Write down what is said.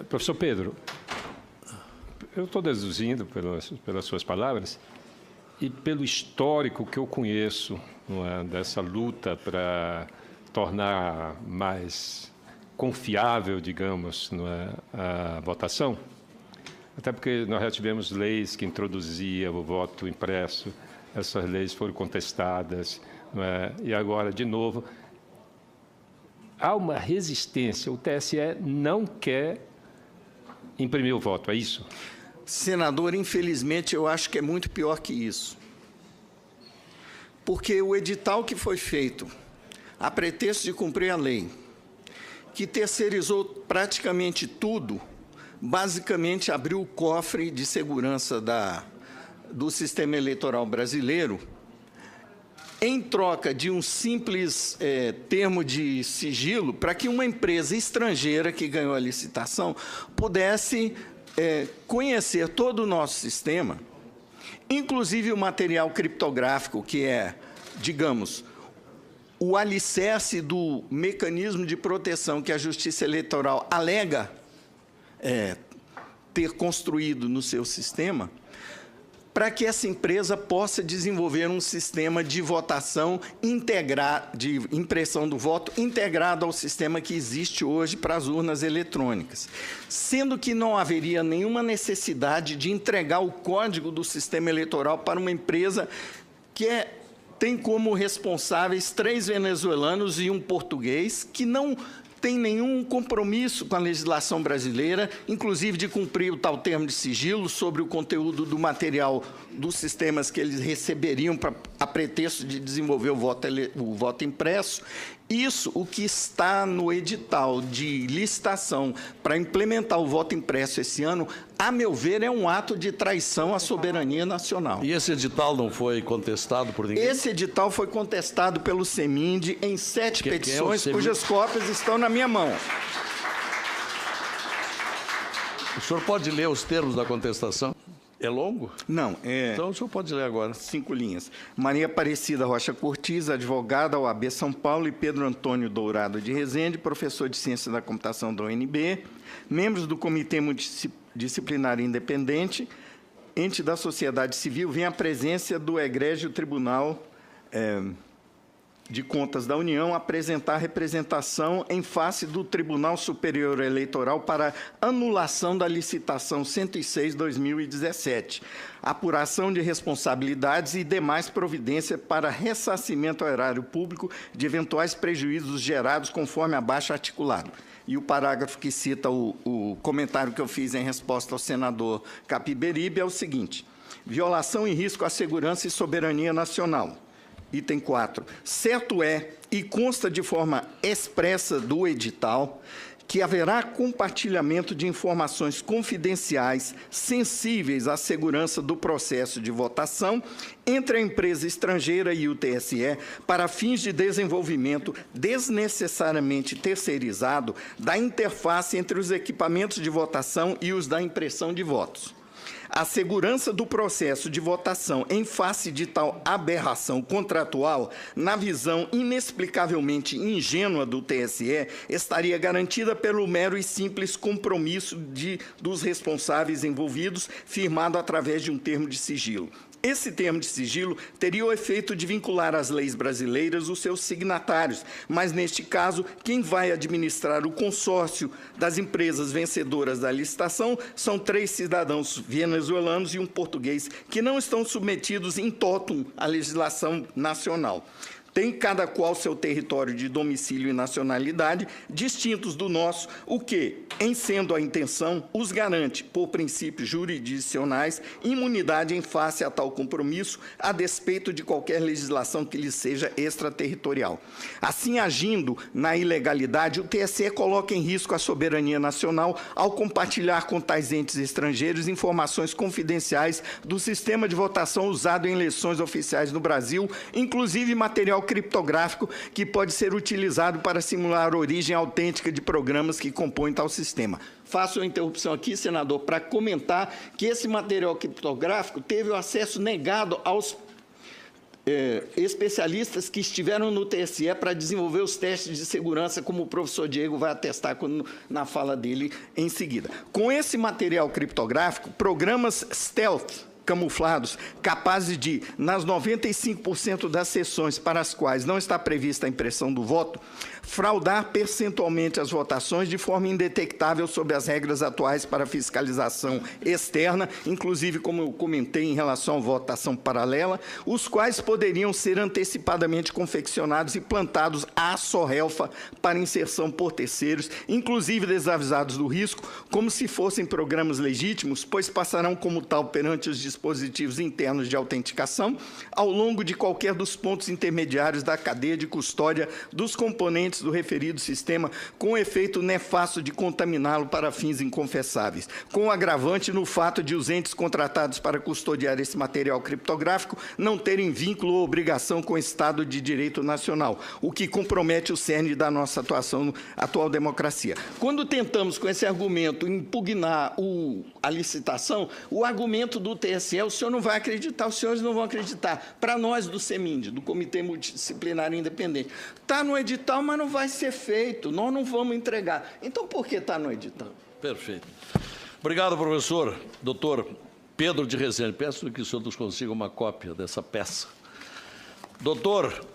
Professor Pedro, eu estou deduzindo pelas suas palavras e pelo histórico que eu conheço, não é, dessa luta para tornar mais confiável, digamos, não é, a votação, até porque nós já tivemos leis que introduziam o voto impresso, essas leis foram contestadas, não é, e agora, de novo, há uma resistência, o TSE não quer imprimir o voto, é isso? Senador, infelizmente, eu acho que é muito pior que isso. Porque o edital que foi feito, a pretexto de cumprir a lei, que terceirizou praticamente tudo, basicamente abriu o cofre de segurança do sistema eleitoral brasileiro, em troca de um simples termo de sigilo, para que uma empresa estrangeira que ganhou a licitação pudesse conhecer todo o nosso sistema, inclusive o material criptográfico, que é, digamos, o alicerce do mecanismo de proteção que a Justiça Eleitoral alega ter construído no seu sistema, para que essa empresa possa desenvolver um sistema de votação integrado, de impressão do voto integrado ao sistema que existe hoje para as urnas eletrônicas, sendo que não haveria nenhuma necessidade de entregar o código do sistema eleitoral para uma empresa que tem como responsáveis 3 venezuelanos e um português que não tem nenhum compromisso com a legislação brasileira, inclusive de cumprir o tal termo de sigilo sobre o conteúdo do material dos sistemas que eles receberiam a pretexto de desenvolver o voto impresso. Isso, o que está no edital de licitação para implementar o voto impresso esse ano, a meu ver, é um ato de traição à soberania nacional. E esse edital não foi contestado por ninguém? Esse edital foi contestado pelo CEMIND em 7 petições, cujas cópias estão na minha mão. O senhor pode ler os termos da contestação? É longo? Não. Então, o senhor pode ler agora. 5 linhas. Maria Aparecida Rocha Cortiz, advogada, OAB São Paulo, e Pedro Antônio Dourado de Rezende, professor de Ciência da Computação da UNB, membros do Comitê Multidisciplinar Independente, ente da sociedade civil, vem à presença do Egrégio Tribunal de Contas da União apresentar representação em face do Tribunal Superior Eleitoral para anulação da licitação 106/2017, apuração de responsabilidades e demais providências para ressarcimento ao erário público de eventuais prejuízos gerados conforme abaixo articulado. E o parágrafo que cita o comentário que eu fiz em resposta ao senador Capiberibe é o seguinte: violação e risco à segurança e soberania nacional. Item 4. Certo é, e consta de forma expressa do edital, que haverá compartilhamento de informações confidenciais sensíveis à segurança do processo de votação entre a empresa estrangeira e o TSE para fins de desenvolvimento desnecessariamente terceirizado da interface entre os equipamentos de votação e os da impressão de votos. A segurança do processo de votação em face de tal aberração contratual, na visão inexplicavelmente ingênua do TSE, estaria garantida pelo mero e simples compromisso dos responsáveis envolvidos, firmado através de um termo de sigilo. Esse termo de sigilo teria o efeito de vincular às leis brasileiras os seus signatários, mas, neste caso, quem vai administrar o consórcio das empresas vencedoras da licitação são 3 cidadãos venezuelanos e um português, que não estão submetidos in totum à legislação nacional. Tem cada qual seu território de domicílio e nacionalidade distintos do nosso, o que, em sendo a intenção, os garante, por princípios jurisdicionais, imunidade em face a tal compromisso, a despeito de qualquer legislação que lhes seja extraterritorial. Assim, agindo na ilegalidade, o TSE coloca em risco a soberania nacional ao compartilhar com tais entes estrangeiros informações confidenciais do sistema de votação usado em eleições oficiais no Brasil, inclusive material criptográfico que pode ser utilizado para simular a origem autêntica de programas que compõem tal sistema. Faço uma interrupção aqui, senador, para comentar que esse material criptográfico teve o acesso negado especialistas que estiveram no TSE para desenvolver os testes de segurança, como o professor Diego vai atestar na fala dele em seguida. Com esse material criptográfico, programas stealth, camuflados, capazes de, nas 95% das sessões para as quais não está prevista a impressão do voto, fraudar percentualmente as votações de forma indetectável sob as regras atuais para fiscalização externa, inclusive, como eu comentei, em relação à votação paralela, os quais poderiam ser antecipadamente confeccionados e plantados à sorrelfa para inserção por terceiros, inclusive desavisados do risco, como se fossem programas legítimos, pois passarão como tal perante os dispositivos internos de autenticação ao longo de qualquer dos pontos intermediários da cadeia de custódia dos componentes do referido sistema, com efeito nefasto de contaminá-lo para fins inconfessáveis, com o agravante no fato de os entes contratados para custodiar esse material criptográfico não terem vínculo ou obrigação com o Estado de Direito Nacional, o que compromete o cerne da nossa atual democracia. Quando tentamos, com esse argumento, impugnar a licitação, o argumento do TSE, o senhor não vai acreditar, os senhores não vão acreditar. Para nós do CEMIND, do Comitê Multidisciplinar Independente, está no edital, mas não vai ser feito, nós não vamos entregar. Então, por que está no edital? Perfeito. Obrigado, professor. Doutor Pedro de Rezende, peço que o senhor nos consiga uma cópia dessa peça. Doutor